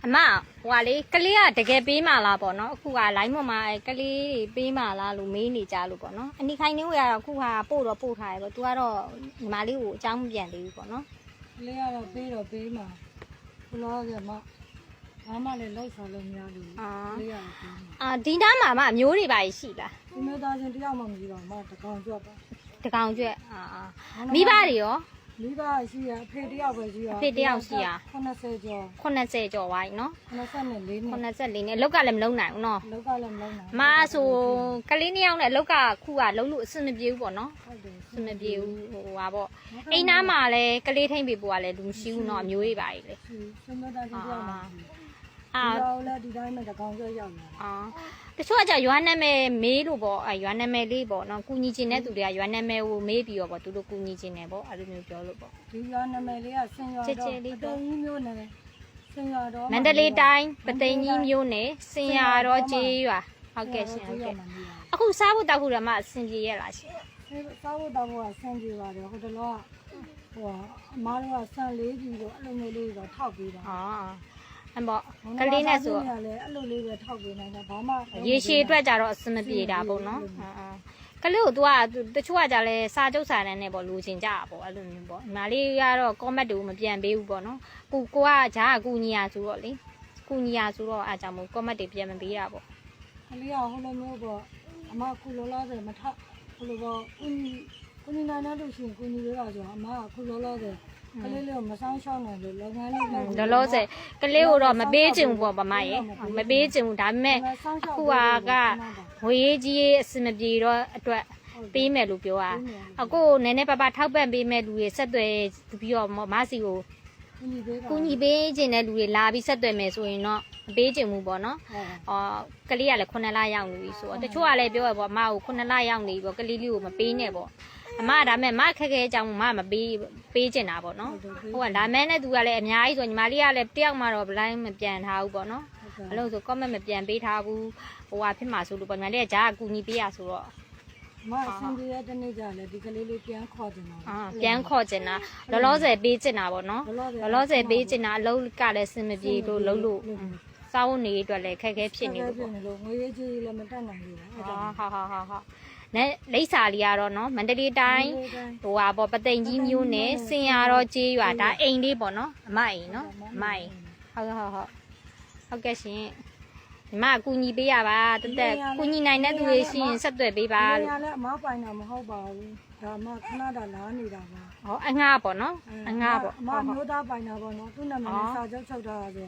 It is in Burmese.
အမဟွာလေကလေးကတကယ်ပေးမှလားပေါ့နော်အခုကလိုင်းပေါ်မှာကလေးတွေပေးမှလားလို့မေးနေကြလို့ပေါ့နော်အနိခိုင်နေဝရတော့အခုဟာပို့တော့ပို့ထားရပေါ့ तू ကတော့ညီမလေးကိုအကြောင်းမပြန်သေးဘူးပေါ့နော် ကလေးကတော့ပေးမှာဘလောကမှဘာမှလည်းလောက်စားလို့မရဘူးကလေးကတော့ပေးမှာဒီနားမှာအမျိုးတွေပါရှိလား ဒီမျိုးသားချင်းတယောက်မှမရှိတော့မှတကောင်ကြွပါ တကောင်ကျွက်မိဘတွေရော မိဘရှိရအဖေတယောက်ပဲရှိရအဖေတယောက်ရှိရ80ကျော်80ကျော်ပါ යි နော်84နဲ့84နဲ့အလောက်ကလည်းမလုံးနိုင်ဘူးနော် အလောက်ကလည်းမလုံးနိုင်မဆိုကလေးနှစ်ယောက်နဲ့အလောက်ကခုကလုံးလို့အဆင်မပြေဘူးပေါ့နော် ဟုတ်တယ် အဆင်မပြေဘူးဟိုဟာပေါ့အိမ်သားမှာလည်းကလေးထိမ့်ပေးပို့ကလည်းလူမရှိဘူးနော်အမျိုးတွေပါ ਈ လေ စမသားတယောက်မှလည်းဒီတိုင်းနဲ့တကောင်ကြွရောက်လာတချို့ကရွာနာမည်မေးလို့ပေါ့ရွာနာမည်လေးပေါ့နော်ကူညီချင်တဲ့သူတွေကရွာနာမည်ကိုမေးပြီးတော့ပေါ့သူတို့ကူညီချင်တယ်ပေါ့အဲ့လိုမျိုးပြောလို့ပေါ့ ဒီရွာနာမည်လေးကဆင်ရွာတော့ပသိမ်ကြီးမျိုးနဲ့ဆင်ရွာတော့မန္တလေးတိုင်းပသိမ်ကြီးမျိုးနဲ့ဆင်ရွာတော့ကျေးရွာဟုတ်ကဲ့ရှင်ဟုတ်ကဲ့အခုစားဖို့တောက်ဖို့တော့မှအဆင်ပြေရလားရှင် စားဖို့တောက်ဖို့ကဆင်ပြေပါတယ်ဟိုတလောကဟိုအမားတို့ကဆန်လေးကြီးတော့အဲ့လိုမျိုးလေးတော့ထောက်ပေးတာအဲ့ပေါ့ကလေးနဲ့ဆိုလည်းအဲ့လိုလေးပဲထောက်ပေးနိုင်တာဘာမှရေရှည်အတွက်ကြတော့အဆင်မပြေတာပေါ့နော်ကလေးကို तू ကတချို့ကကြလဲစာချုပ်စာတမ်းနဲ့ပေါ့လူချင်းကြတာပေါ့အဲ့လိုမျိုးပေါ့ညီမလေးကတော့ comment တူမပြန်ပေးဘူးပေါ့နော်ကိုကဂျားကူညီရဆိုတော့လေကူညီရဆိုတော့အားကြောင့်မို့ comment တွေပြန်မပေးတာပေါ့ကလေးကဟိုလိုမျိုးပေါ့အမခုလောလောဆယ်မထဟိုလိုပေါ့ကိုညီနိုင်တဲ့လူရှင်ကိုညီလေးပါဆိုအမကခုလောလောဆယ်ကလေးလေးကိုမဆောင်ရှောင်းနိုင်လို့လုပ်ငန်းလေးလောလောဆယ်ကလေးကိုတော့မပေးချင်ဘူးပေါ့ဗမာရေမပေးချင်ဘူးဒါပေမဲ့အခုကငွေရေးကြီးရေးအစမပြေတော့အတွက်ပေးမယ်လို့ပြောတာအခုနည်းနည်းပါးပါထောက်ပံ့ပေးမဲ့လူတွေဆက်သွယ်ပြီးတော့မစီကိုကူညီပေးခြင်းတဲ့လူတွေလာပြီးဆက်သွယ်မယ်ဆိုရင်တော့မပေးချင်ဘူးပေါ့နော်ကလေးကလည်း9လရောက်နေပြီဆိုတော့တချို့ကလည်းပြောရပေါ့အမကို9လရောက်နေပြီပေါ့ကလေးလေးကိုမပေးနဲ့ပေါ့အမဒါမဲ့မခက်ခဲအကြောင်းမပေးချင်တာပေါ့နော်ဟိုကလာမဲနဲ့သူကလည်းအများကြီးဆိုညီမလေးကလည်းတယောက်မှတော့ဘလိုင်းမပြန်ထားဘူးပေါ့နော်အဲ့လိုဆို comment မပြန်ပေးထားဘူးဟိုဟာဖြစ်မှာဆိုလို့ပေါ့ညီမလေးကဂျားကူညီပေးရဆိုတော့မအဆင်ပြေတဲ့နေ့ကျလည်းဒီကလေးလေးပြန်ခေါ်တင်တာပြန်ခေါ်ချင်တာလောလောဆယ်ပေးချင်တာပေါ့နော်လောလောဆယ်ပေးချင်တာအလုပ်ကလည်းစင်မပြေလို့လုံးလို့စားဖို့နေအတွက်လည်းခက်ခဲဖြစ်နေလို့ပေါ့ငွေရေးကြီးလည်းမတတ်နိုင်ဘူးဟုတ်နဲ့လိပ်စာလေးကတော့နော်မန္တလေးတိုင်းဟိုဟာပေါ့ပသိမ်ကြီးမျိုးနဲ့စင်ရတော့ကျေးရွာဒါအိမ်လေးပေါ့နော်အမအိမ်နော်အမအိမ်ဟုတ်ကဲ့ရှင်ညီမကူညီပေးရပါတက်ကူညီနိုင်တဲ့သူတွေရှိရင်ဆက်သွယ်ပေးပါလို့ညာလည်းအမပိုင်တာမဟုတ်ပါဘူးဒါမှခဏတာလာနေတာပါဟောအငှားပေါ့နော်အငှားပေါ့အမမျိုးသားပိုင်တာပေါ့နော်သူ့နာမည်နဲ့စာချုပ်ချုပ်ထားတာဆို